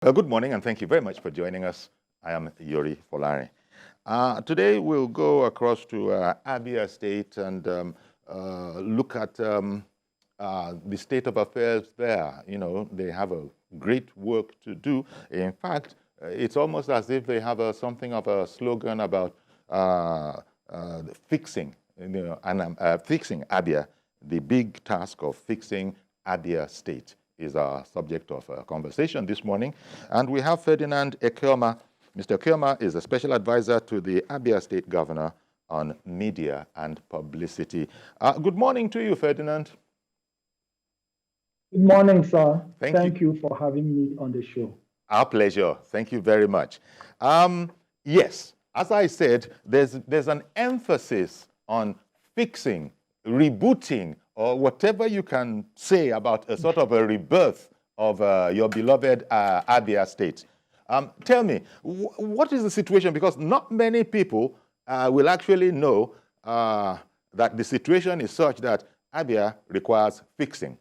Good morning, and thank you very much for joining us. I am Yori Folari. Today, we'll go across to Abia State and look at the state of affairs there. You know, they have a great work to do. In fact, it's almost as if they have something of a slogan about fixing, fixing Abia. The big task of fixing Abia State is our subject of conversation this morning. And we have Ferdinand Ekeoma. Mr. Ekeoma is a special advisor to the Abia State Governor on media and publicity. Good morning to you, Ferdinand. Good morning, sir. Thank you for having me on the show. Our pleasure. Thank you very much. Yes, as I said, there's an emphasis on fixing, rebooting, or whatever you can say about a sort of a rebirth of your beloved Abia State. Tell me, what is the situation? Because not many people will actually know that the situation is such that Abia requires fixing.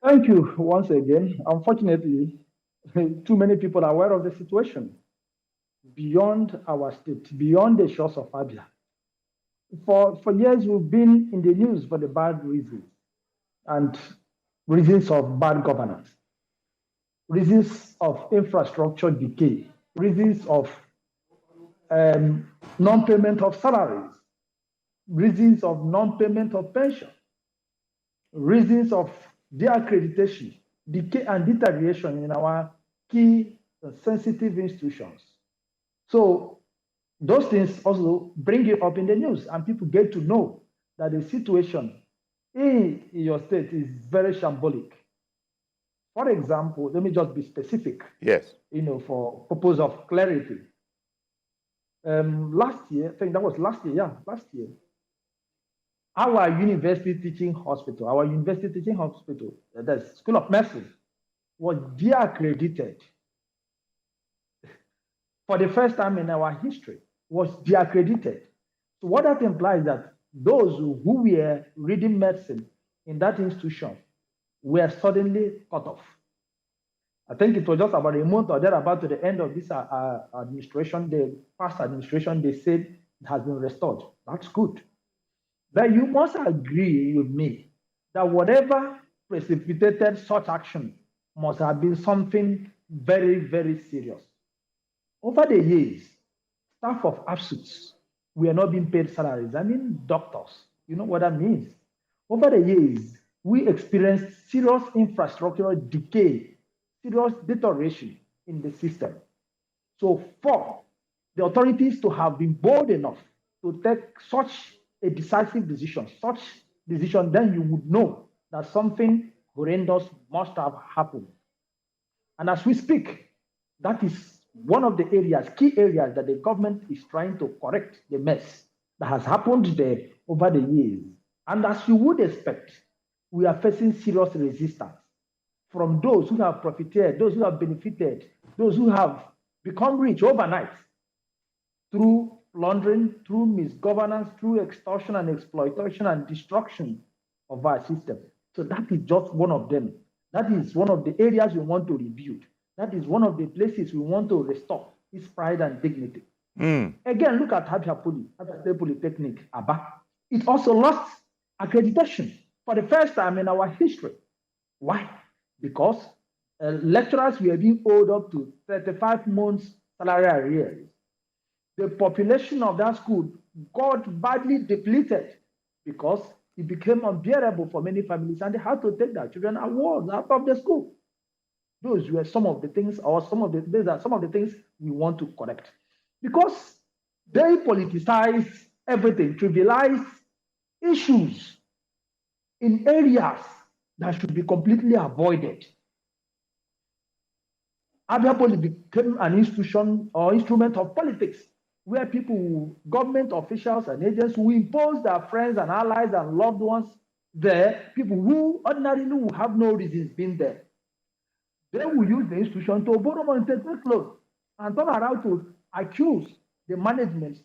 Thank you once again. Unfortunately, too many people are aware of the situation beyond our state, beyond the shores of Abia. For years, we've been in the news for the bad reasons and reasons of bad governance, reasons of infrastructure decay, reasons of non-payment of salaries, reasons of non-payment of pension, reasons of de-accreditation, decay and deterioration in our key sensitive institutions. So those things also bring it up in the news, and people get to know that the situation in your state is very shambolic. For example, let me just be specific. Yes. For purpose of clarity. Last year, I think that was last year, our university teaching hospital, the School of Medicine, was de-accredited for the first time in our history, was de-accredited. So what that implies that those who were reading medicine in that institution were suddenly cut off. I think it was just about a month or thereabout to the end of this administration, the past administration, they said it has been restored. That's good. But you must agree with me that whatever precipitated such action must have been something very, very serious. Over the years, staff of AFSUTs were not being paid salaries. I mean, doctors. You know what that means? Over the years, we experienced serious infrastructural decay, serious deterioration in the system. So for the authorities to have been bold enough to take such a decisive decision, then you would know that something horrendous must have happened. And as we speak, that is one of the key areas that the government is trying to correct the mess that has happened there over the years. And as you would expect, we are facing serious resistance from those who have profited, those who have benefited, those who have become rich overnight through plundering, through misgovernance, through extortion and exploitation and destruction of our system. So that is just one of them. That is one of the areas we want to rebuild. That is one of the places we want to restore its pride and dignity. Again, look at Abia State Polytechnic, Aba. It also lost accreditation for the first time in our history. Why? Because lecturers were being owed up to 35 months salary arrears. The population of that school got badly depleted because it became unbearable for many families, and they had to take their children out of the school. Those were some of the things, these are some of the things we want to correct. Because they politicize everything, trivialize issues in areas that should be completely avoided. Abia Poly became an institution or instrument of politics where people, government officials and agents who impose their friends and allies and loved ones there, people who ordinarily will have no reasons being there. They will use the institution to borrow money, take loans, and turn around to accuse the management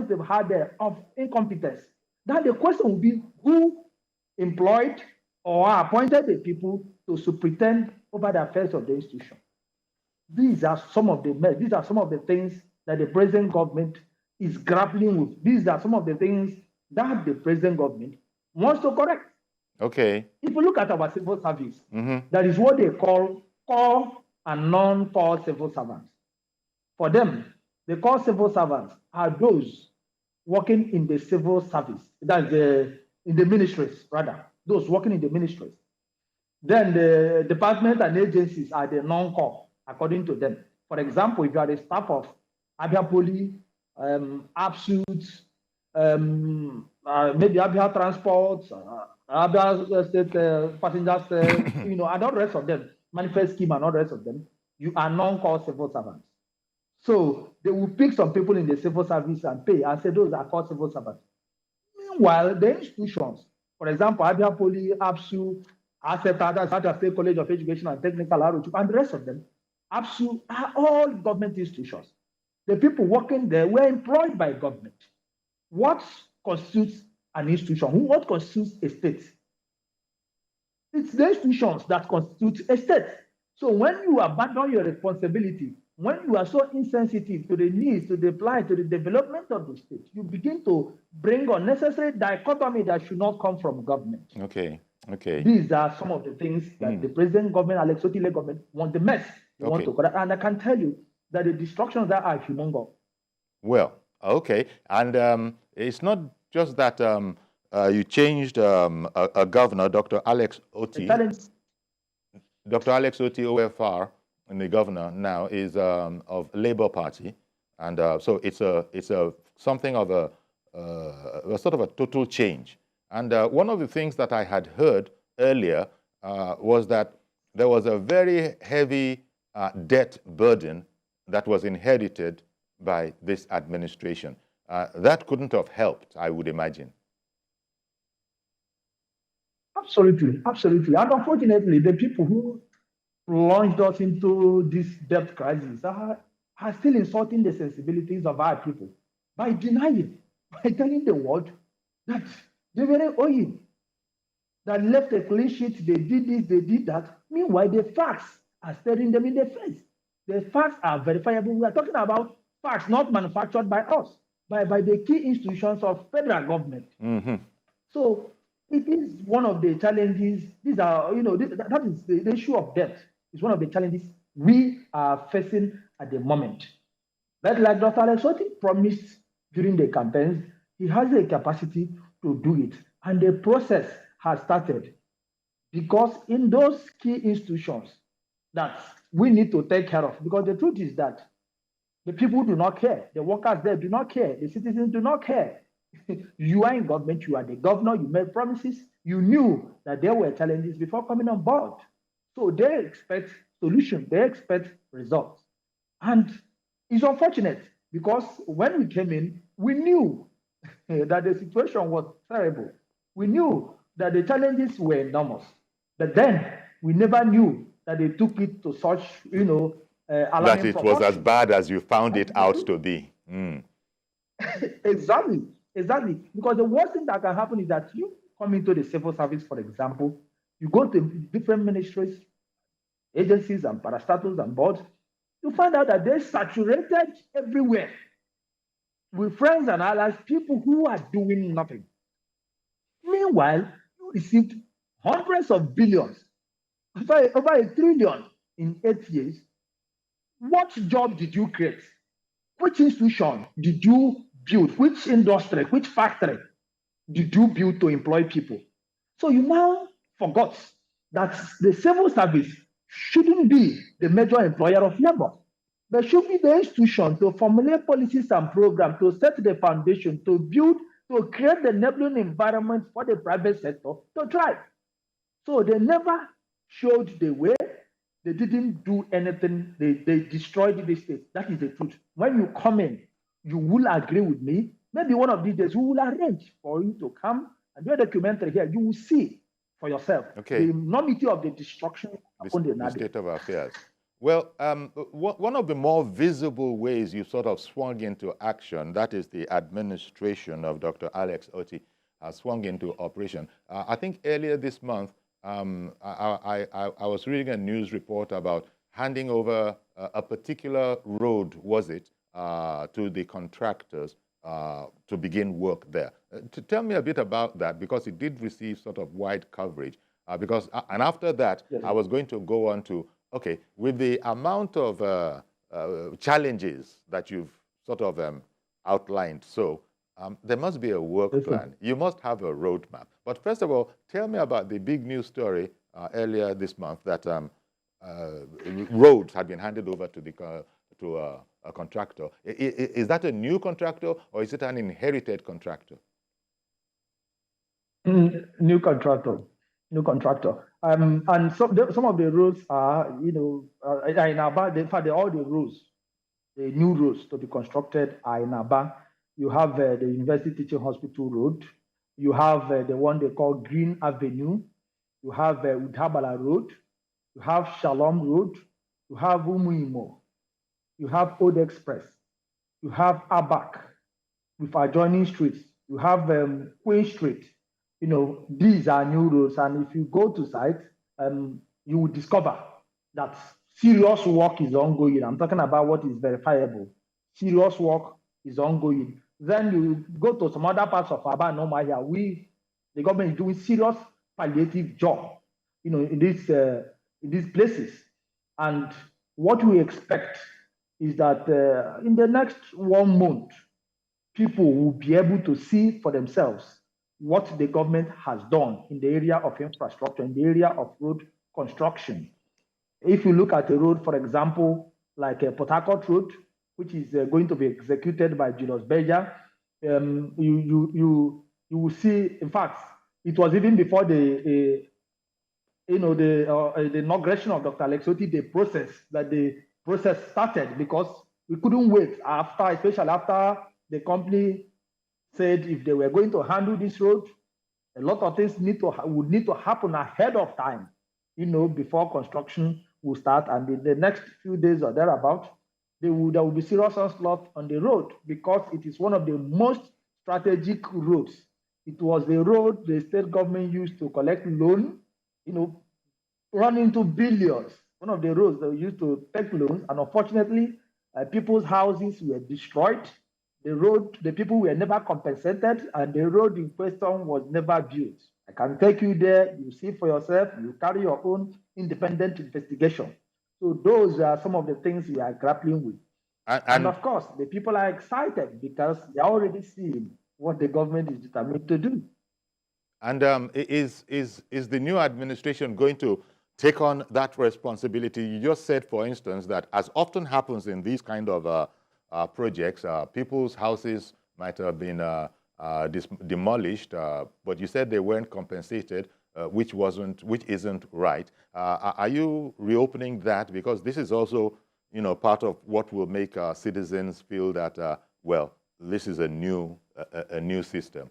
they've had there of incompetence. Then the question will be who employed, or appointed the people to superintend over the affairs of the institution. These are some of the things that the present government is grappling with. These are some of the things that the present government wants to correct. Okay. If you look at our civil service, that is what they call core and non-core civil servants. For them, the core civil servants are those working in the civil service, that's in the ministries, rather, those working in the ministries. Then the departments and agencies are the non-core, according to them. For example, if you are the staff of Abia Poly, ABSUT, maybe Abia Transport, Abia State Passengers, and all the rest of them, Manifest Scheme and all the rest of them, you are non-core civil servants. So they will pick some people in the civil service and pay and say those are called civil servants. Meanwhile, the institutions, for example, Abia Poly, ABSU, Abia State College of Education and Technical Outreach, and the rest of them, ABSU are all government institutions. The people working there were employed by government. What constitutes an institution? What constitutes a state? It's the institutions that constitute a state. So when you abandon your responsibility, when you are so insensitive to the needs, to the plight, to the development of the state, you begin to bring unnecessary dichotomy that should not come from government. Okay. Okay. These are some of the things that the present government, Alex Otile government, want the mess. They want to correct. And I can tell you that the destructions that are humongous. Well, okay. And it's not just that you changed a governor, Dr. Alex Oti. Dr. Alex Oti, OFR, and the governor now is of Labour Party, and so it's something of a sort of a total change. And one of the things that I had heard earlier was that there was a very heavy debt burden that was inherited by this administration. That couldn't have helped, I would imagine. Absolutely, absolutely. And unfortunately, the people who plunged us into this debt crisis are still insulting the sensibilities of our people by denying, by telling the world that they were owing, that left a clean sheet, they did this, they did that. Meanwhile, the facts are staring them in the face. The facts are verifiable. We are talking about facts not manufactured by us, by the key institutions of federal government. So it is one of the challenges. These are, that is the issue of debt. It's one of the challenges we are facing at the moment. But like Dr. Alex Oti promised during the campaigns, he has the capacity to do it. And the process has started. Because in those key institutions that we need to take care of, because the truth is that the people do not care. The workers there do not care. The citizens do not care. You are in government, you are the governor, you made promises, you knew that there were challenges before coming on board. So they expect solutions, they expect results. And it's unfortunate because when we came in, we knew that the situation was terrible. We knew that the challenges were enormous. But then we never knew that they took it to such, that it was as bad as you found it out to be. Exactly. Because the worst thing that can happen is that you come into the civil service, for example, you go to different ministries, agencies, and parastatals and boards, you find out that they're saturated everywhere with friends and allies, people who are doing nothing. Meanwhile, you received hundreds of billions, over $1 trillion in 8 years. What job did you create? Which institution did you build? Which industry, which factory did you build to employ people? So you now forgot that the civil service shouldn't be the major employer of labor. There should be the institution to formulate policies and programs, to set the foundation, to build, to create the enabling environment for the private sector to thrive. So they never showed the way. They didn't do anything. They destroyed the state. That is the truth. When you come in, you will agree with me. Maybe one of these days we will arrange for you to come and do a documentary here. You will see for yourself the enormity of the destruction upon the state of affairs. Well, one of the more visible ways you sort of swung into action, that is the administration of Dr. Alex Oti has swung into operation. I think earlier this month, I was reading a news report about handing over a particular road, was it, to the contractors to begin work there. To tell me a bit about that, because it did receive sort of wide coverage. And after that, Yes. I was going to go on to, okay, with the amount of challenges that you've sort of outlined, so there must be a work plan. You must have a roadmap. But first of all, tell me about the big news story earlier this month that roads had been handed over to a contractor. Is that a new contractor, or is it an inherited contractor? New contractor. New contractor. And some of the roads are, in Abia, in fact, all the roads, the new roads to be constructed are in Abia. You have the University Teaching Hospital Road. You have the one they call Green Avenue. You have Udhabala Road. You have Shalom Road. You have Umuimo. You have Old Express. You have Abak with adjoining streets. You have Queen Street. These are new roads. And if you go to site, you will discover that serious work is ongoing. I'm talking about what is verifiable. Serious work is ongoing. Then you go to some other parts of Abia, normal here. The government is doing serious palliative job, in these places. And what we expect is that in the next 1 month, people will be able to see for themselves what the government has done in the area of infrastructure, in the area of road construction. If you look at a road, for example, like Port Harcourt Road, which is going to be executed by Julius Berger, you will see, in fact, it was even before the inauguration of Dr. Alex Otti, the process started, because we couldn't wait especially after the company said if they were going to handle this road, a lot of things would need to happen ahead of time, before construction will start. And in the next few days or thereabout, there will be serious onslaught on the road, because it is one of the most strategic roads. It was the road the state government used to collect loan, run into billions. One of the roads they used to take loans, and unfortunately, people's houses were destroyed. The people were never compensated, and the road in question was never built. I can take you there, you see for yourself, you carry your own independent investigation. So those are some of the things we are grappling with. And of course, the people are excited because they're already seeing what the government is determined to do. And is the new administration going to take on that responsibility? You just said, for instance, that as often happens in these kind of projects, people's houses might have been demolished, but you said they weren't compensated, which isn't right. Are you reopening that? Because this is also, part of what will make citizens feel that, well, this is a new system.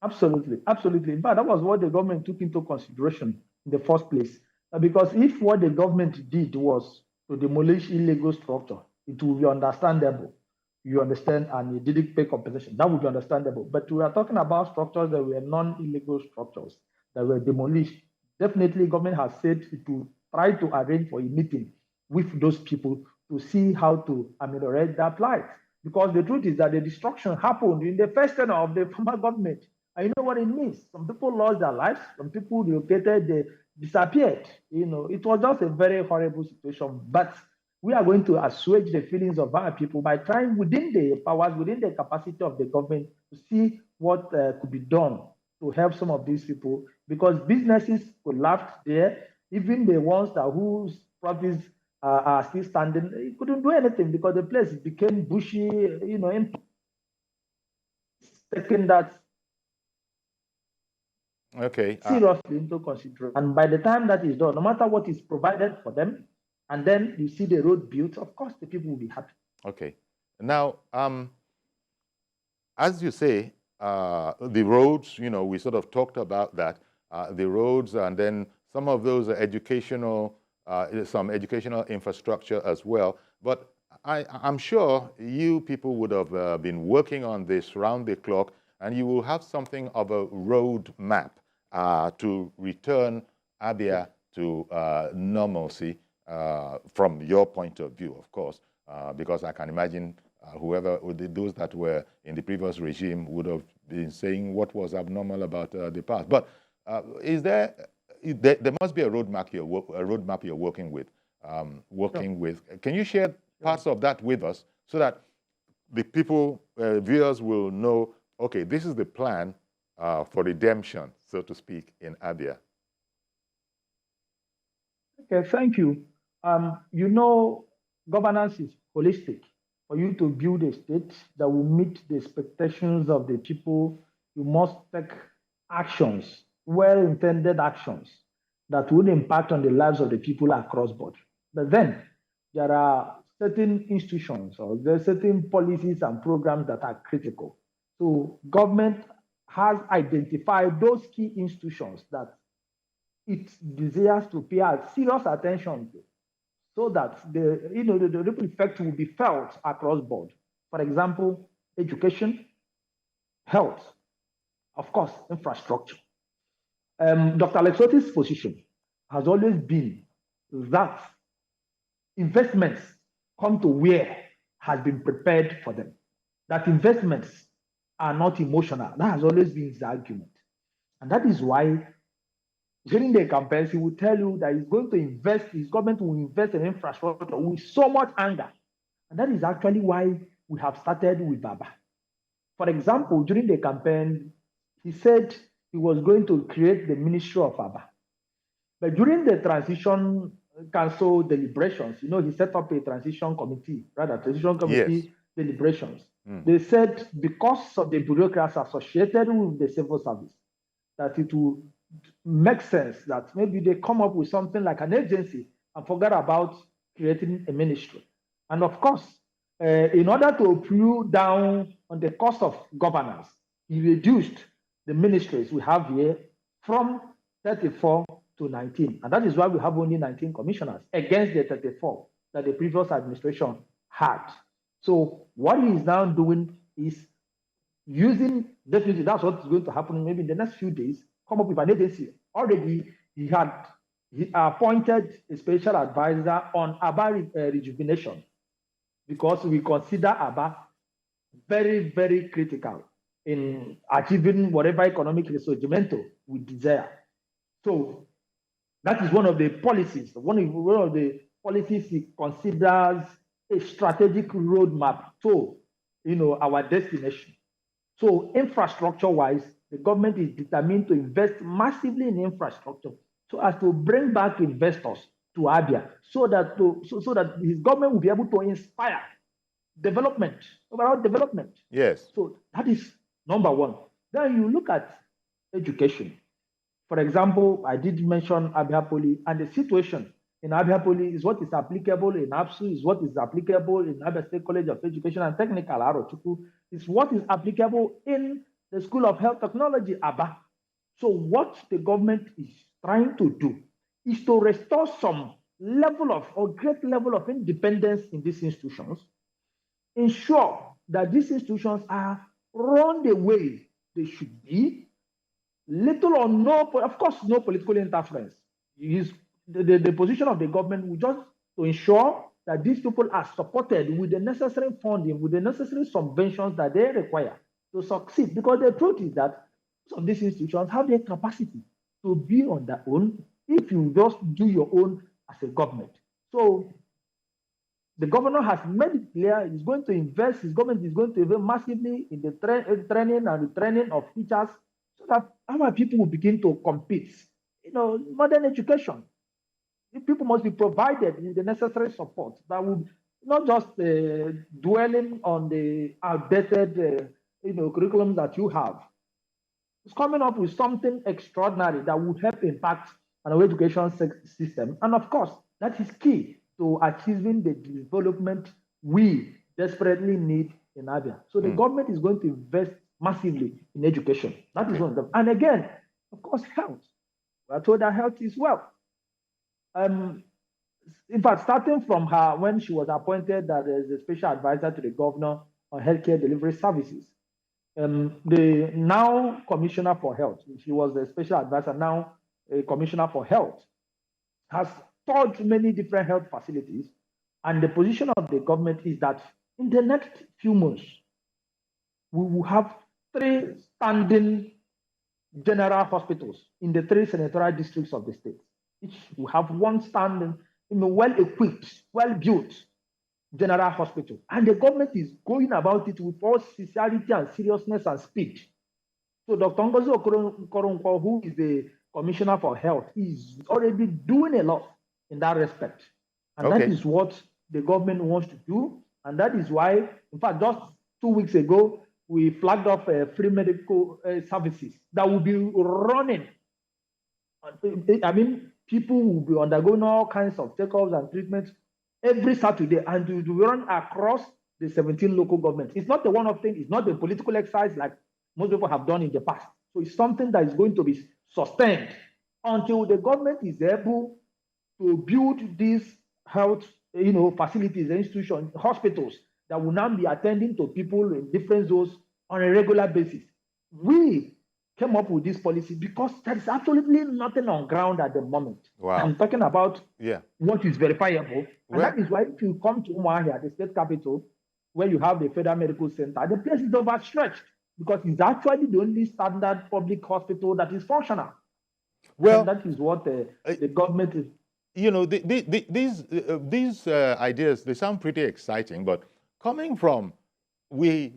Absolutely, absolutely. In fact, that was what the government took into consideration in the first place. Because if what the government did was to demolish illegal structure, it would be understandable. You understand, and you didn't pay compensation. That would be understandable. But we are talking about structures that were non-illegal structures that were demolished. Definitely, government has said it will try to arrange for a meeting with those people to see how to ameliorate that plight. Because the truth is that the destruction happened in the first tenure of the former government. And you know what it means? Some people lost their lives, some people relocated, they disappeared. It was just a very horrible situation. But we are going to assuage the feelings of our people by trying within the powers, within the capacity of the government, to see what could be done to help some of these people, because businesses collapsed there. Even the ones whose profits are still standing, they couldn't do anything because the place became bushy, taking that seriously into consideration. And by the time that is done, no matter what is provided for them, and then you see the road built, of course, the people will be happy. Okay. Now, as you say, the roads, we sort of talked about that, the roads, and then some of those educational, some educational infrastructure as well. But I'm sure you people would have been working on this round the clock, and you will have something of a road map. to return Abia to normalcy from your point of view, of course, because I can imagine those that were in the previous regime would have been saying what was abnormal about the past. But there must be a roadmap you're working with. Can you share parts of that with us so that the viewers will know, okay, this is the plan for redemption, so to speak, in Abia? Okay, thank you. Governance is holistic. For you to build a state that will meet the expectations of the people, you must take actions, well-intended actions that will impact on the lives of the people across board. But then there are certain institutions or there are certain policies and programs that are critical. So government has identified those key institutions that it desires to pay serious attention to, so that the ripple effect will be felt across board. For example, education, health, of course, infrastructure. Dr. Alexoti's position has always been that investments come to where has been prepared for them, that investments are not emotional. That has always been his argument. And that is why during the campaigns, he will tell you that he's going to invest, his government will invest in infrastructure with so much anger. And that is actually why we have started with Baba. For example, during the campaign, he said he was going to create the Ministry of Abba. But during the transition council deliberations, he set up a transition committee Yes. deliberations. They said because of the bureaucrats associated with the civil service, that it will make sense that maybe they come up with something like an agency and forget about creating a ministry. And of course, in order to pull down on the cost of governance, he reduced the ministries we have here from 34 to 19. And that is why we have only 19 commissioners against the 34 that the previous administration had. So what he is now doing is definitely that's what is going to happen maybe in the next few days, come up with an agency. Already he appointed a special advisor on Aba rejuvenation, because we consider Aba very, very critical in achieving whatever economic resurgimento we desire. So that is one of the policies. One of the policies he considers a strategic roadmap to our destination. So infrastructure-wise, the government is determined to invest massively in infrastructure so as to bring back investors to Abia, so that his government will be able to inspire development, overall development. Yes. So that is number one. Then you look at education. For example, I did mention Abia Poly, and the situation in Abia Poly is what is applicable in ABSU, is what is applicable in Abia State College of Education and Technical, Arochukwu, is what is applicable in the School of Health Technology, Aba. So what the government is trying to do is to restore some great level of independence in these institutions, ensure that these institutions are run the way they should be, little or no, of course, no political interference. The position of the government will just to ensure that these people are supported with the necessary funding, with the necessary subventions that they require to succeed. Because the truth is that some of these institutions have the capacity to be on their own if you just do your own as a government. So the governor has made it clear he's going to invest, his government is going to invest massively in the training and retraining of teachers, so that our people will begin to compete. Modern education. The people must be provided with the necessary support that will not just dwelling on the outdated curriculum that you have. It's coming up with something extraordinary that will help impact on our education system. And of course, that is key to achieving the development we desperately need in Abia. So the government is going to invest massively in education. That is one of them. And again, of course, health. We are told that health is wealth. In fact, starting from her when she was appointed as a special advisor to the governor on healthcare delivery services, The now Commissioner for Health, she was the special advisor, now a Commissioner for Health, has toured many different health facilities. And the position of the government is that in the next few months, we will have 3 standing general hospitals in the 3 senatorial districts of the state. Each will have 1 standing, well-equipped, well-built general hospital. And the government is going about it with all sincerity and seriousness and speed. So Dr. Ngozi Okoronkwo, who is the Commissioner for Health, is already doing a lot in that respect. And that is what the government wants to do. And that is why, in fact, just 2 weeks ago, we flagged off free medical services that will be running. I mean, people will be undergoing all kinds of checkups and treatments every Saturday, and it will run across the 17 local governments. It's not a one-off thing. It's not a political exercise like most people have done in the past. So it's something that is going to be sustained until the government is able to build these health, facilities, institutions, hospitals that will now be attending to people in different zones on a regular basis. We came up with this policy because there is absolutely nothing on ground at the moment. Wow. I'm talking about what is verifiable. And that is why if you come to Umuahia, the state capital, where you have the Federal Medical Center, the place is overstretched because it's actually the only standard public hospital that is functional. Well, and that is what the government is. These ideas, they sound pretty exciting, but coming from, we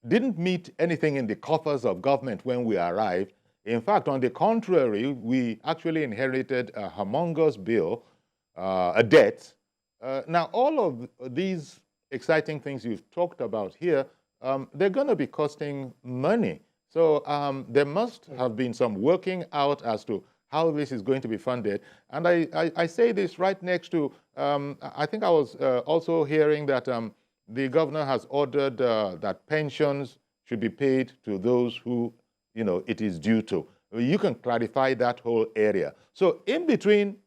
didn't meet anything in the coffers of government when we arrived. In fact, on the contrary, we actually inherited a humongous bill, a debt. Now, all of these exciting things you've talked about here, they're going to be costing money. So there must have been some working out as to how this is going to be funded. And I say this right next to, I think I was also hearing that the governor has ordered that pensions should be paid to those who, it is due to. You can clarify that whole area. So in between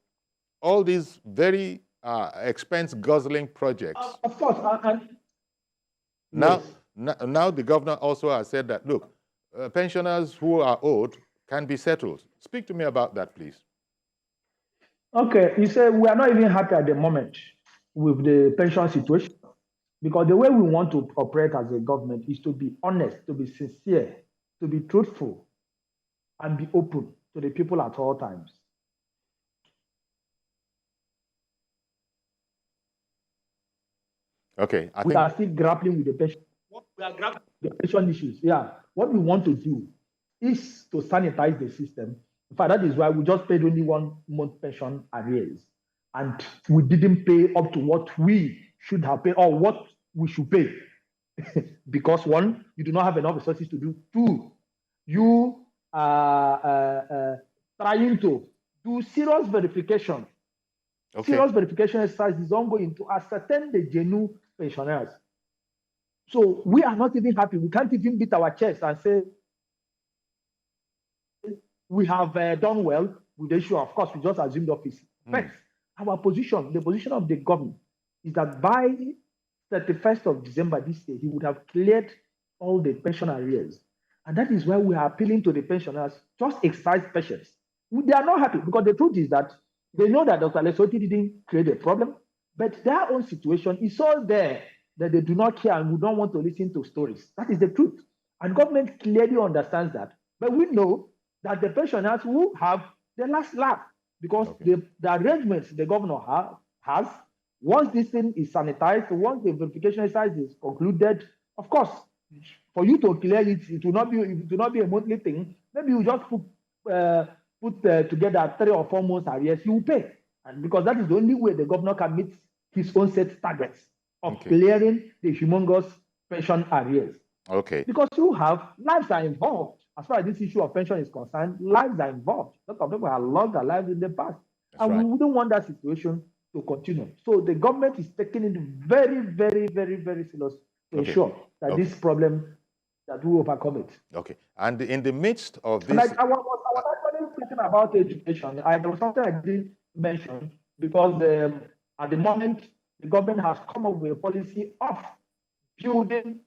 all these very expense-guzzling projects, of course. Now the governor also has said that, look, pensioners who are owed can be settled. Speak to me about that, please. Okay, you say we are not even happy at the moment with the pension situation, because the way we want to operate as a government is to be honest, to be sincere, to be truthful, and be open to the people at all times. Okay, we are still grappling with the pension. We are grappling with the pension issues. Yeah, what we want to do is to sanitize the system. In fact, that is why we just paid only 1 month pension arrears, and we didn't pay up to what we should have paid or what we should pay. Because 1, you do not have enough resources to do. 2, you are trying to do serious verification. Okay. Serious verification exercise is ongoing to ascertain the genuine pensioners. So we are not even happy. We can't even beat our chest and say we have done well with the issue. Of course, we just assumed office. First, our position, the position of the government, is that by 31st of December this year, he would have cleared all the pension arrears. And that is why we are appealing to the pensioners, just exercise patience. They are not happy because the truth is that they know that Dr. Lesoti didn't create a problem, but their own situation is so there that they do not care and we don't want to listen to stories. That is the truth. And government clearly understands that. But we know that the pensioners will have the last laugh because the arrangements the governor has, once this thing is sanitized, once the verification exercise is concluded, of course, for you to clear it, it will not be a monthly thing. Maybe you just put together 3 or 4 months arrears, you will pay. And because that is the only way the governor can meet his own set targets of clearing the humongous pension arrears. Okay. Because lives are involved. As far as this issue of pension is concerned, lives are involved. A lot of people have lost their lives in the past. That's and we don't want that situation to continue. So the government is taking it very, very, very, very serious to ensure that this problem, that we overcome it. Okay. And in the midst of this... Like I was actually talking about education. There was something I didn't mention because at the moment, the government has come up with a policy of building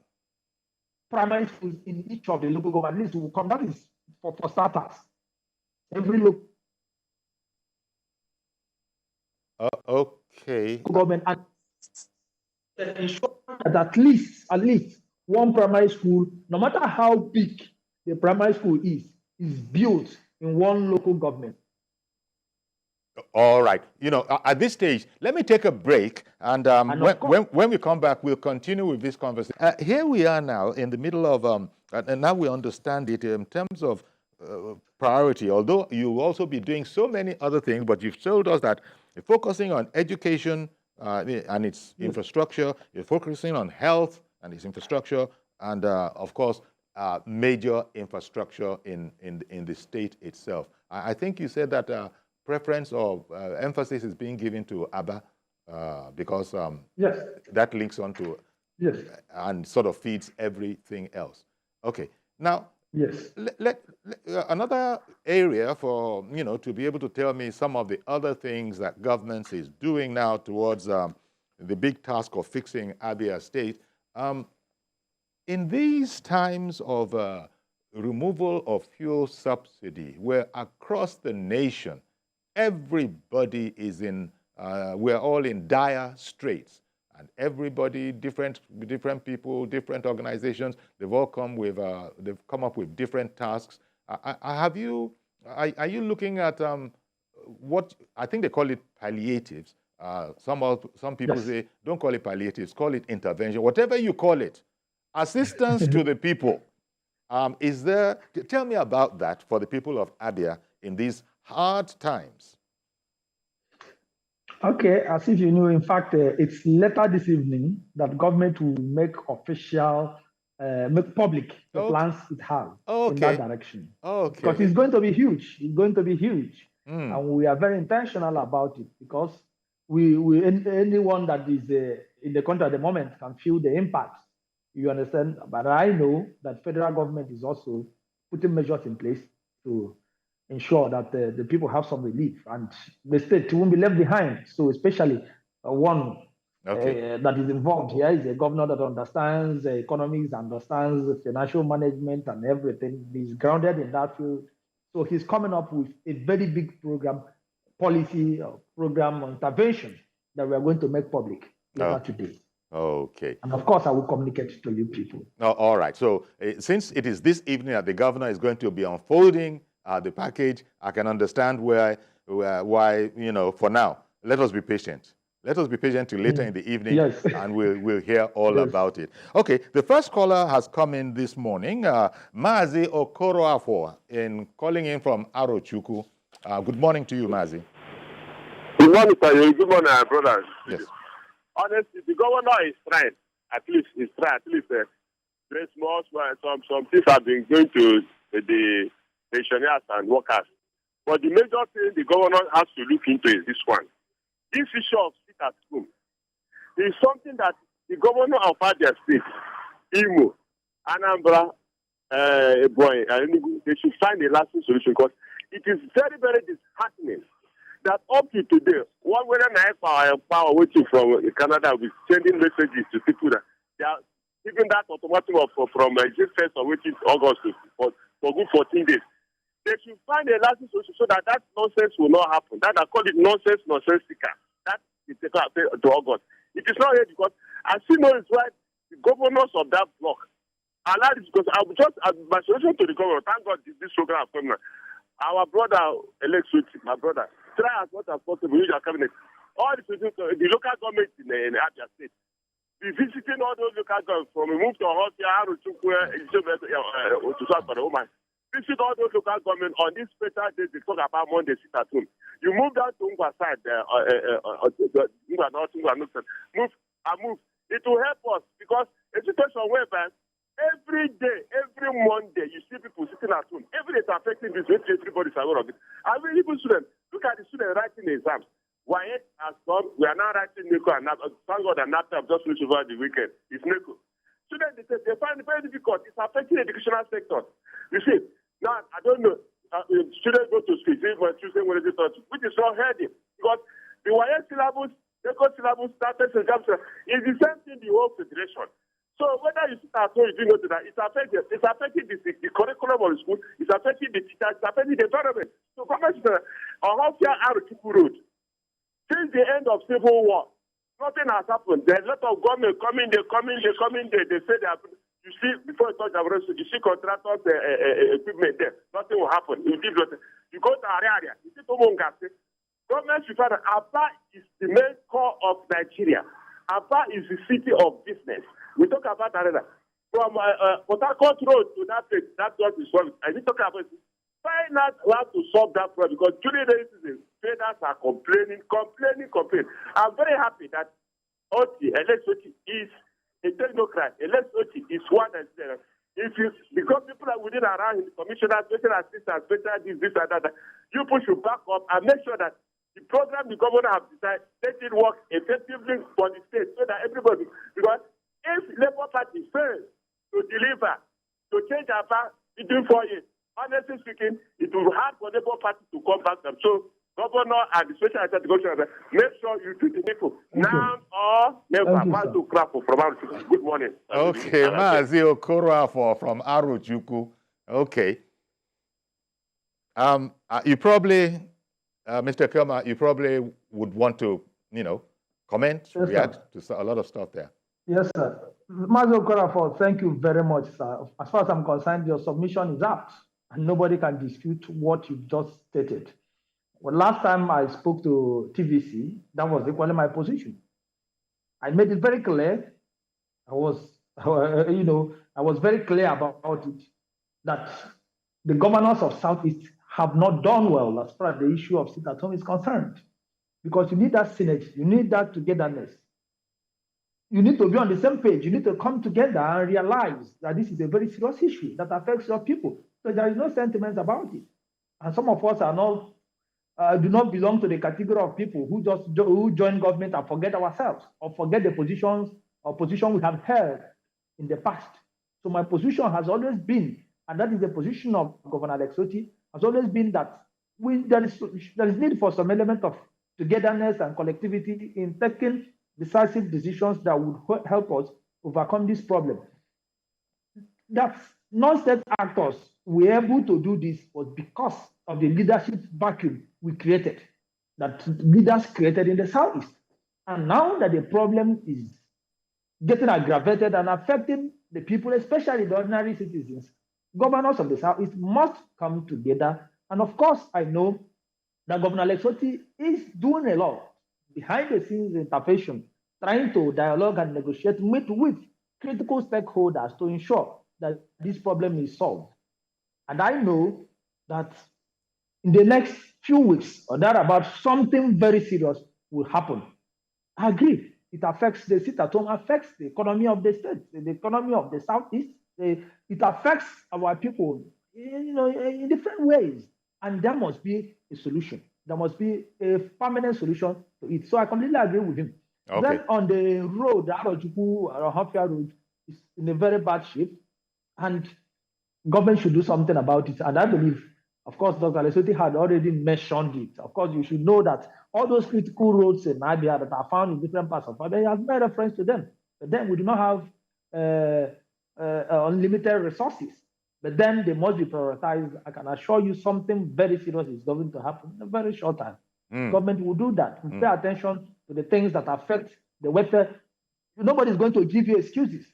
primary schools in each of the local government. At least will come. That is for starters. Every local Okay. government and ensure that at least one primary school, no matter how big the primary school is built in one local government. All right. You know, at this stage, let me take a break. And, when we come back, we'll continue with this conversation. Here we are now in the middle of, and now we understand it in terms of priority, although you'll also be doing so many other things, but you've told us that you're focusing on education and its infrastructure, you're focusing on health and its infrastructure, and of course, major infrastructure in the state itself. I think you said that preference or emphasis is being given to Abia because yes, that links on to yes, and sort of feeds everything else. Okay, now yes, another area for to be able to tell me some of the other things that government is doing now towards the big task of fixing Abia State. In these times of removal of fuel subsidy, where across the nation everybody is we're all in dire straits, and everybody, different people, different organizations, they've all come up with different tasks. Are you looking at what I think they call it palliatives? Some people say don't call it palliatives, call it intervention, whatever you call it, assistance to the people. Tell me about that for the people of Abia in these hard times. Okay, as if you know, in fact, it's later this evening that government will make official, make public the plans it has in that direction. Okay. Because it's going to be huge. It's going to be huge. And we are very intentional about it because anyone that is in the country at the moment can feel the impact. You understand? But I know that federal government is also putting measures in place to ensure that the people have some relief and the state won't be left behind. So especially one that is involved here is a governor that understands economics, understands financial management and everything. He's grounded in that field. So he's coming up with a very big policy program intervention that we are going to make public later today. Okay. And of course, I will communicate to you people. All right. So since it is this evening that the governor is going to be unfolding the package, I can understand why, for now, let us be patient. Let us be patient till later in the evening, and we'll hear all about it. Okay, the first caller has come in this morning, Mazi Okoroafo, calling in from Arochukwu. Good morning to you, Mazi. Good morning, sir. Good morning, brothers. Yes. Honestly, the governor is trying. At least very small. Some things have been going to the pensioners and workers. But the major thing the governor has to look into is this one. This issue of sit at home is something that the governor of Abia State, Imo, Anambra, they should find a lasting solution, because it is very, very disheartening that up to today, one when I power waiting from Canada will be sending messages to people that they are giving that automatic from June 1st or waiting August for good 14 days. They should find a lasting solution so that nonsense will not happen. That I call it nonsensical. That is taken to August. It is not here because I still know it's right. The governors of that block allow this, because my solution to the governor. Thank God this program has come now. Our brother elect my brother, try as much as possible use your cabinet. All the local government in Abia State, be visiting all those local governments from move to Hosia, to visit all those local governments on this special day they talk about Monday sit at home. You move down to Ungwa side, move. It will help us, because a situation whereby every day, every Monday, you see people sitting at home. Every day it's affecting this, everybody's aware of it. I mean, even students, look at the students writing exams. Why has come? We are now writing NECO and NAP. Thank God that NAP have just finished over the weekend. It's NECO. Students, they find it very difficult. It's affecting the educational sector. You see, now, I don't know. Students go to school, Tuesday, Wednesday, Thursday, which is not healthy, because the YS syllabus, NECO syllabus, status exams, is the same thing the whole federation. So whether you sit at home, you do know that it's affecting the curriculum of the school, it's affecting the teachers, it's affecting the environment. So comment on how fair Aruchukwu Road. Since the end of Civil War, nothing has happened. There's a lot of government coming, they say they have, you see, before you touch the road, you see contractors equipment there. Nothing will happen. You go to area, you see Tomongase. Government should find that Abia is the main core of Nigeria. Abia is the city of business. We talk about that. From Port Harcourt Road to that place, that's what is solved. And we talk about it. Find out how to solve that problem because during the season, traders are complaining. I'm very happy that LSOT is a technocrat. LSOT is one that's there. Because people are within around the commissioner, special assistant, special this and that, you should back up and make sure that the program the governor has decided, let it work effectively for the state so that everybody, because if Labour Party fails to deliver, to change our path between 4 years, honestly speaking, it will be hard for Labour Party to come back them. So, Governor and the special assistant, make sure you do the needful. Now or never. To crap from Aruchukwu. Good morning. Okay, Mazi Okorafor from Aruchukwu. Okay. You probably, Mr. Kelma, you probably would want to, comment, yes, react to a lot of stuff there. Yes, sir. Mazi Okorafor, thank you very much, sir. As far as I'm concerned, your submission is apt, and nobody can dispute what you just stated. Well, last time I spoke to TVC, that was equally my position. I made it very clear. I was very clear about it, that the governors of Southeast have not done well as far as the issue of sit-at-home is concerned. Because you need that synergy, you need that togetherness. You need to be on the same page. You need to come together and realize that this is a very serious issue that affects your people. So there is no sentiment about it. And some of us are not do not belong to the category of people who join government and forget ourselves or forget the position we have held in the past. So my position has always been, and that is the position of Governor Alexoti, has always been that there is need for some element of togetherness and collectivity in taking decisive decisions that would help us overcome this problem. That non-state actors were able to do this was because of the leadership vacuum we created, that leaders created in the Southeast. And now that the problem is getting aggravated and affecting the people, especially the ordinary citizens, governors of the Southeast must come together. And of course, I know that Governor Alexoti is doing a lot behind the scenes intervention, trying to dialogue and negotiate with critical stakeholders to ensure that this problem is solved. And I know that in the next few weeks or thereabout, something very serious will happen. I agree. It affects the sit-at-home, affects the economy of the state, the economy of the Southeast. It affects our people, in different ways. And there must be a solution. There must be a permanent solution to it. So I completely agree with him. Okay. Then on the road, the Aruchukwu or Hafia Road is in a very bad shape, and government should do something about it. And I believe, of course, Dr. Alexoti had already mentioned it. Of course, you should know that all those critical roads in Abia that are found in different parts of Abia, he has made reference to them. But then we do not have unlimited resources. But then they must be prioritized. I can assure you something very serious is going to happen in a very short time. Government will do that. Will pay attention to the things that affect the welfare. Nobody's going to give you excuses.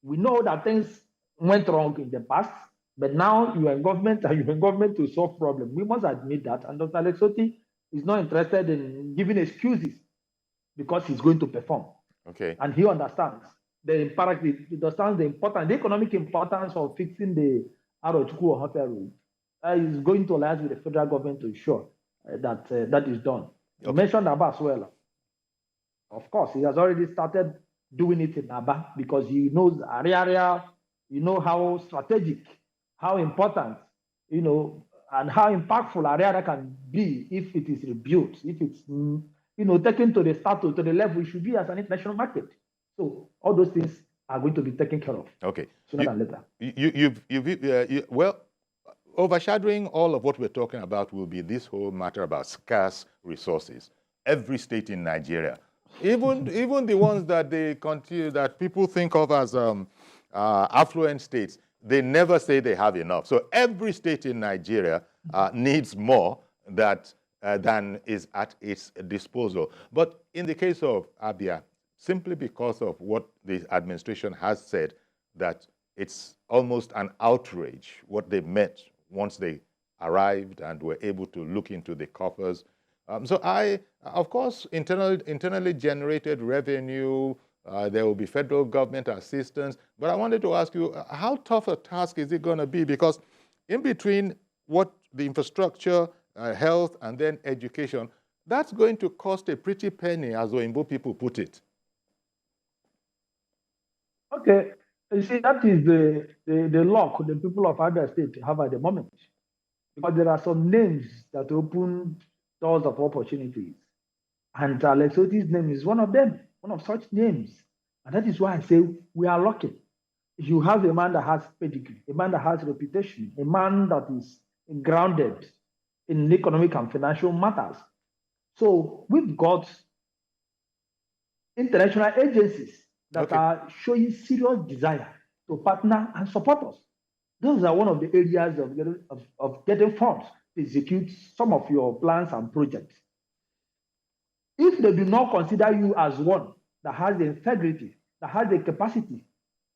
We know that things went wrong in the past, but now you are in government and you're in government to solve problems. We must admit that. And Dr. Alexoti is not interested in giving excuses because he's going to perform. Okay. And he understands the economic importance of fixing the Aruchukwu or Hafia Road. Is going to liaise with the federal government to ensure that that is done. Okay. You mentioned Abba as well. Of course, he has already started doing it in Abba because he knows area, how strategic, how important, and how impactful area can be if it is rebuilt, if it's, taken to the status, to the level it should be as an international market. So all those things are going to be taken care of. Okay. Sooner than later. Well, overshadowing all of what we're talking about will be this whole matter about scarce resources. Every state in Nigeria Even the ones that they continue, that people think of as affluent states, they never say they have enough. So every state in Nigeria needs more than is at its disposal. But in the case of Abia, simply because of what the administration has said, that it's almost an outrage what they met once they arrived and were able to look into the coffers. So of course, internally generated revenue, there will be federal government assistance. But I wanted to ask you, how tough a task is it going to be? Because in between what the infrastructure, health, and then education, that's going to cost a pretty penny, as Oimbo people put it. Okay, you see, that is the luck the people of Abia State have at the moment. Because there are some names that open doors of opportunities. And Lesoti's name is one of them, one of such names. And that is why I say we are lucky. You have a man that has pedigree, a man that has reputation, a man that is grounded in economic and financial matters. So we've got international agencies that are showing serious desire to partner and support us. Those are one of the areas of getting funds to execute some of your plans and projects. If they do not consider you as one that has the integrity, that has the capacity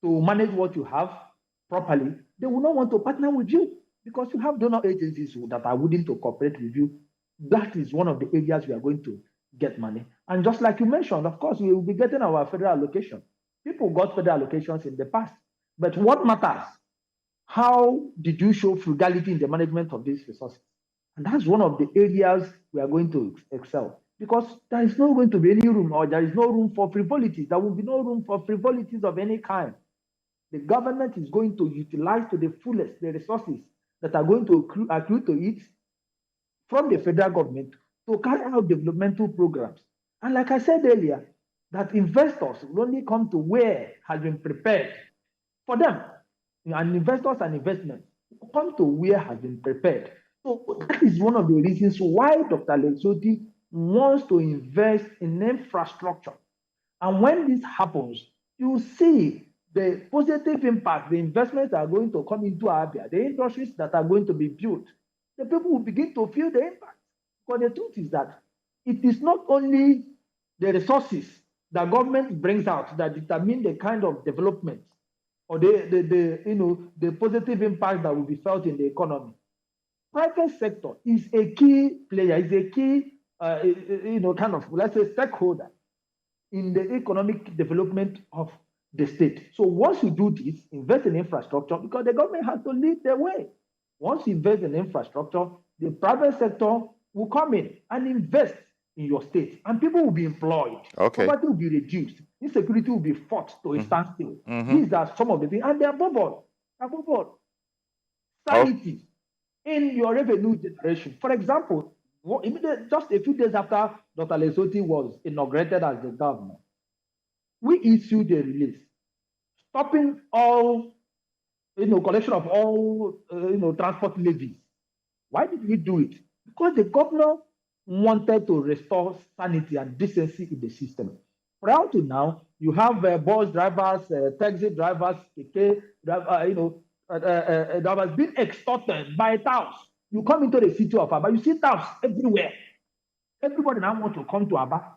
to manage what you have properly, they will not want to partner with you because you have donor agencies that are willing to cooperate with you. That is one of the areas we are going to get money. And just like you mentioned, of course, we will be getting our federal allocation. People got federal allocations in the past. But what matters? How did you show frugality in the management of these resources? And that's one of the areas we are going to excel. Because there is not going to be any room, or there is no room for frivolities. There will be no room for frivolities of any kind. The government is going to utilize to the fullest the resources that are going to accrue to it from the federal government to carry out developmental programs. And like I said earlier, that investors will only come to where has been prepared for them. And investors and investments will come to where has been prepared. So that is one of the reasons why Dr. Lesoti wants to invest in infrastructure. And when this happens, you see the positive impact, the investments that are going to come into Abia, the industries that are going to be built. The people will begin to feel the impact. But the truth is that it is not only the resources that government brings out that determine the kind of development or the positive impact that will be felt in the economy. Private sector is a key player, is a key, kind of, let's say, stakeholder in the economic development of the state. So once you do this, invest in infrastructure, because the government has to lead the way. Once you invest in infrastructure, the private sector will come in and invest in your state, and people will be employed. Poverty will be reduced. Insecurity will be fought to a standstill. These are some of the things, and above all, sanity in your revenue generation. For example, just a few days after Dr. Lesoti was inaugurated as the governor, we issued a release stopping all, collection of all, transport levies. Why did we do it? Because the governor wanted to restore sanity and decency in the system. Prior to now, you have bus drivers, taxi drivers, drivers being extorted by touts. You come into the city of Aba, you see touts everywhere. Everybody now wants to come to Aba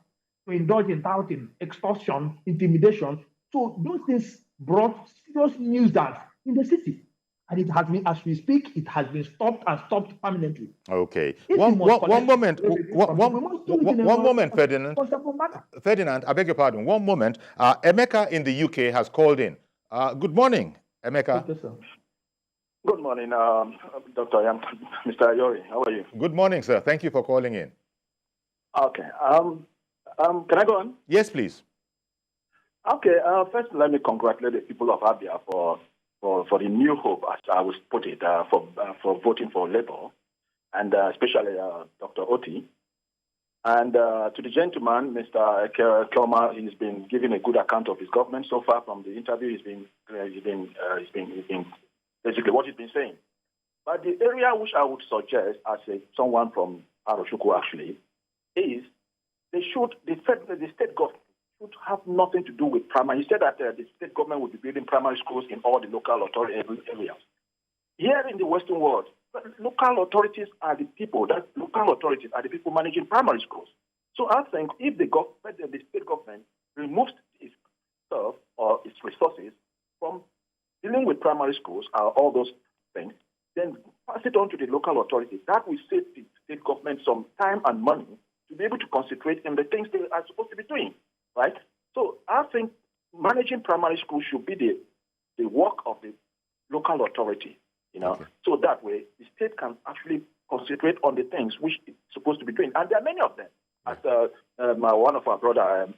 to indulge in touting, extortion, intimidation. So those things brought serious nuisance in the city. And it has been, as we speak, it has been stopped and stopped permanently. Okay. One moment, Ferdinand. Ferdinand, I beg your pardon. One moment. Emeka in the UK has called in. Good morning, Emeka. Okay, sir. Good morning, Dr. Mr. Ayori. How are you? Good morning, sir. Thank you for calling in. Okay. Can I go on? Yes, please. Okay. First, let me congratulate the people of Abia for the new hope, as I would put it, for voting for Labour, and especially Dr. Oti. And to the gentleman, Mr. Kelma, he's been giving a good account of his government so far. From the interview, he's been basically what he's been saying. But the area which I would suggest, as someone from Aroshuku actually, is the state government should have nothing to do with primary. He said that the state government would be building primary schools in all the local authority areas. Here in the Western world, local authorities are the people managing primary schools. So I think if the state government removes itself or its resources from dealing with primary schools or all those things, then pass it on to the local authorities. That will save the state government some time and money to be able to concentrate in the things they are supposed to be doing, right? So I think managing primary schools should be the work of the local authority, Okay. So that way the state can actually concentrate on the things which it's supposed to be doing. And there are many of them. As one of our brother,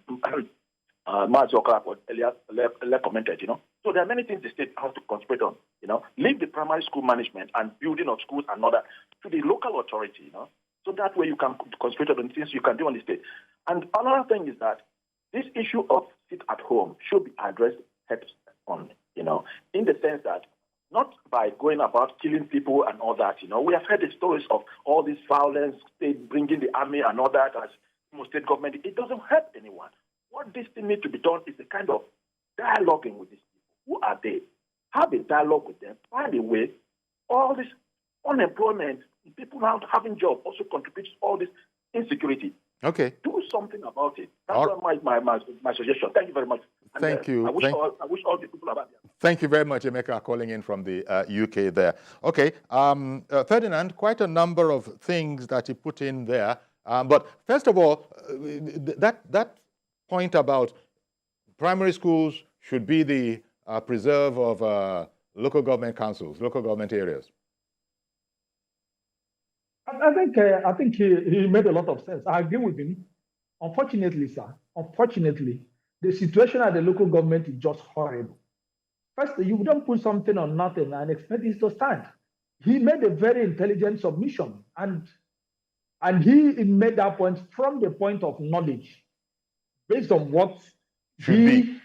Matt Zokrap earlier commented, So there are many things the state has to concentrate on, Leave the primary school management and building of schools and other to the local authority, So that way you can concentrate on things you can do on the state. And another thing is that this issue of sit at home should be addressed head on, in the sense that not by going about killing people and all that, We have heard the stories of all this violence, state bringing the army and all that as state government. It doesn't help anyone. What this thing needs to be done is a kind of dialoguing with these people. Who are they? Have a dialogue with them. Find a way. All this unemployment, people not having jobs also contributes to all this insecurity. Okay. Do something about it. That's my suggestion. Thank you very much. And, Thank you. I wish all the people about it. Thank you very much, Emeka, calling in from the UK there. Okay, Ferdinand, quite a number of things that you put in there. But first of all, that point about primary schools should be the preserve of local government councils, local government areas. I think he made a lot of sense. I agree with him. Unfortunately, sir, the situation at the local government is just horrible. First, you don't put something on nothing and expect it to stand. He made a very intelligent submission, and he made that point from the point of knowledge, based on what he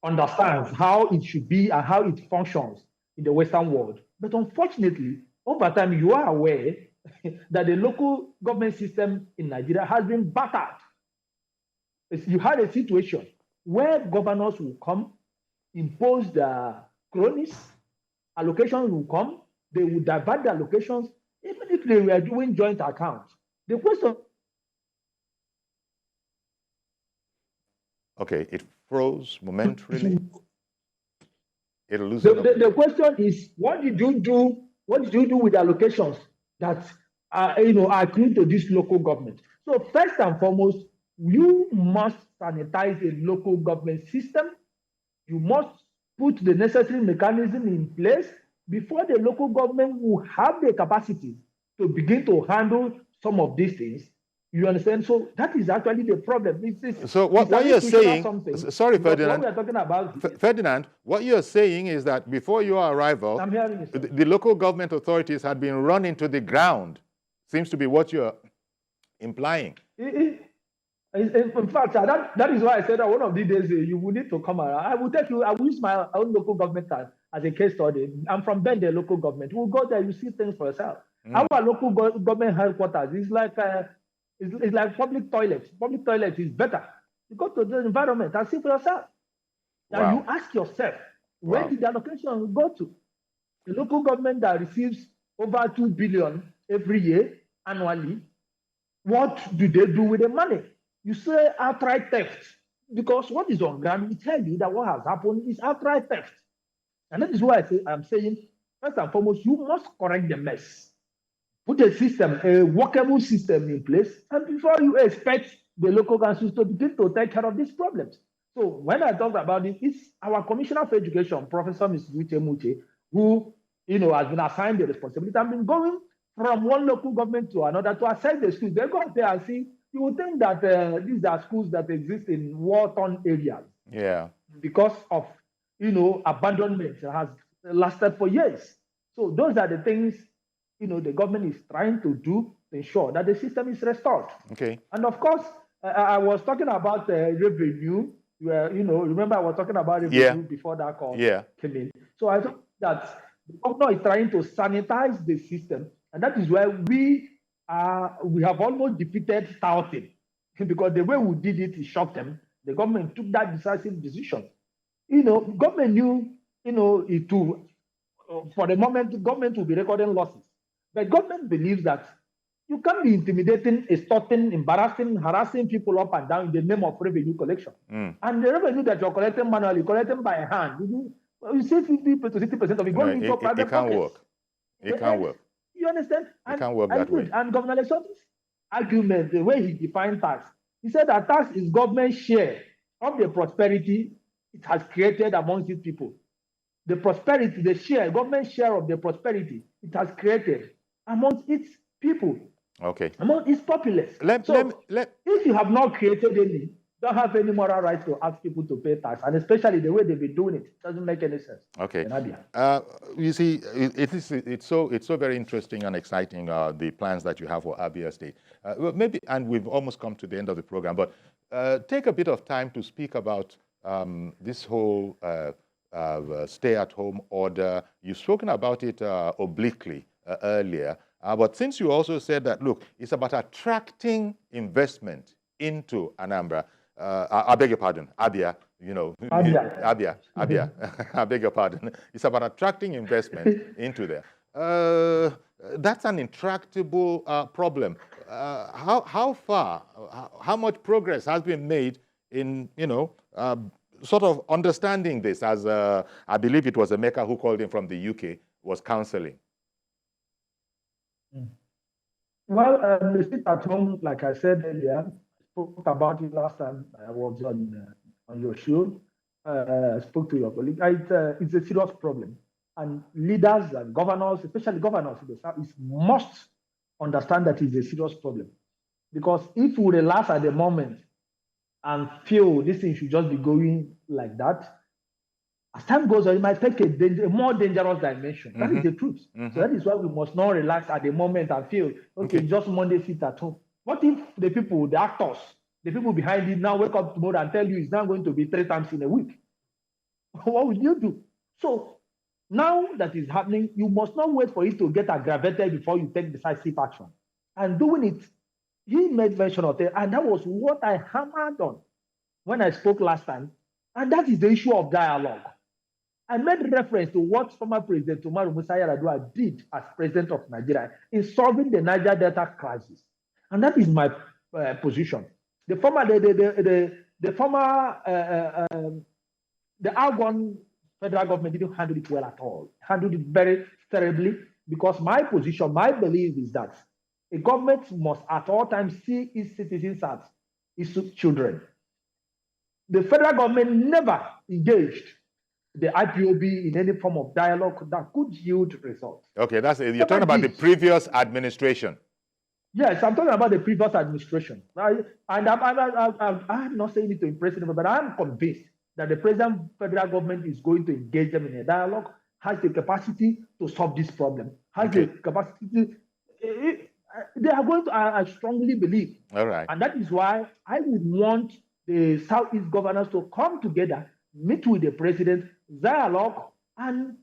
understands, how it should be and how it functions in the Western world. But unfortunately, over time, you are aware that the local government system in Nigeria has been battered. You had a situation where governors will come, impose their cronies, allocations will come, they will divert the allocations, even if they were doing joint accounts. The question... Okay, it froze momentarily. It'll lose the question is, what did you do with allocations that are accrued to this local government? So first and foremost, you must sanitize a local government system. You must put the necessary mechanism in place before the local government will have the capacity to begin to handle some of these things. You understand? So that is actually the problem. So what you're saying, sorry, Ferdinand. What we are talking about, Ferdinand, what you're saying is that before your arrival, the local government authorities had been run into the ground. Seems to be what you're implying. In fact, that is why I said that one of these days you will need to come around. I will use my own local government as a case study. I'm from Bende local government. We'll go there, you see things for yourself. Our local government headquarters is like public toilets. Public toilets is better. You go to the environment and see for yourself. Now you ask yourself, where did the allocation go to? The local government that receives over 2 billion every year annually, what do they do with the money? You say outright theft, because what is on ground will tell you that what has happened is outright theft. And that is why I'm saying, first and foremost, you must correct the mess. Put a system, a workable system in place, and before you expect the local councils to begin to take care of these problems. So when I talk about it, it's our Commissioner for Education, Professor Ms. Muche, who has been assigned the responsibility and been going from one local government to another to assess the schools. They go out there and see. You would think that these are schools that exist in war-torn areas. Yeah. Because of, abandonment has lasted for years. So those are the things, the government is trying to do to ensure that the system is restored. Okay. And of course, I was talking about revenue. Remember I was talking about revenue before that call came in. So I thought that the government is trying to sanitize the system, and that is where we have almost defeated touting. because the way we did it shocked them. The government took that decisive decision. You know, government knew, you know, it too. For the moment, the government will be recording losses. But government believes that you can't be intimidating, extorting, embarrassing, harassing people up and down in the name of revenue collection. And the revenue that you're collecting manually, collecting by hand, you see 50 to 60% of it going into private pockets. It can't work. You understand? It can't work that way. And Governor Lesotho's argument, the way he defined tax, he said that tax is government share of the prosperity it has created amongst its people. The prosperity, the share, government share of the prosperity it has created amongst its people. Okay. Among its populace. If you have not created any, don't have any moral right to ask people to pay tax, and especially the way they've been doing it doesn't make any sense. Okay. You see, it's so very interesting and exciting, the plans that you have for Abia State. Maybe, and we've almost come to the end of the program, but take a bit of time to speak about this whole stay-at-home order. You've spoken about it obliquely earlier, but since you also said that, look, it's about attracting investment into Anambra, I beg your pardon, Abia, you know, Abia, I beg your pardon. It's about attracting investment into there. That's an intractable problem. How much progress has been made in, you know, sort of understanding this, as I believe it was Emeka who called in from the UK, was counseling? Well, the sit at home, like I said earlier, spoke about it last time I was on your show. Spoke to your colleague. It's a serious problem, and leaders and governors, especially governors in the South, must understand that it's a serious problem. Because if we relax at the moment and feel this thing should just be going like that, as time goes on, it might take a more dangerous dimension. That is the truth. So that is why we must not relax at the moment and feel, okay, just Monday sit at home. What if the people, the actors, the people behind it now wake up tomorrow and tell you it's now going to be 3 times in a week? What will you do? So now that is happening, you must not wait for it to get aggravated before you take decisive action. And doing it, he made mention of it, and that was what I hammered on when I spoke last time. And that is the issue of dialogue. I made reference to what former President Umaru Musa Yar'Adua did as President of Nigeria in solving the Niger Delta crisis. And that is my position. The outgone federal government didn't handle it well at all. Handled it very terribly, because my position, my belief is that a government must at all times see its citizens as its children. The federal government never engaged the IPOB in any form of dialogue that could yield results. Okay, you're talking about the previous administration. Yes, I'm talking about the previous administration. And I'm not saying it to impress anyone, but I'm convinced that the present federal government is going to engage them in a dialogue, has the capacity to solve this problem, has the capacity. They are going to, I strongly believe. All right. And that is why I would want the Southeast governors to come together, meet with the president, dialogue, and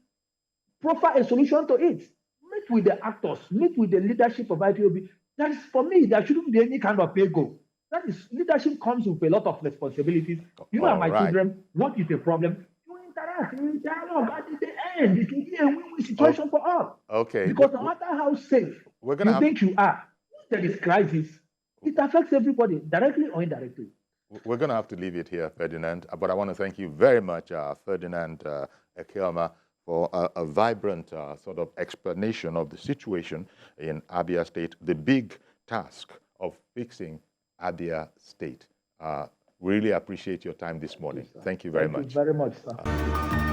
proffer a solution to it. Meet with the actors, meet with the leadership of IPOB. That is, for me, there shouldn't be any kind of ego. That is, leadership comes with a lot of responsibilities. You are my children. What is the problem? You interact, you dialogue. At the end, it will be a win-win situation for all. Okay. Because no matter how safe you think you are, if there is crisis, it affects everybody, directly or indirectly. We're going to have to leave it here, Ferdinand. But I want to thank you very much, Ferdinand Ekeoma, for a vibrant sort of explanation of the situation in Abia State, the big task of fixing Abia State. Really appreciate your time this morning. Thank you very much. Thank you very much, sir.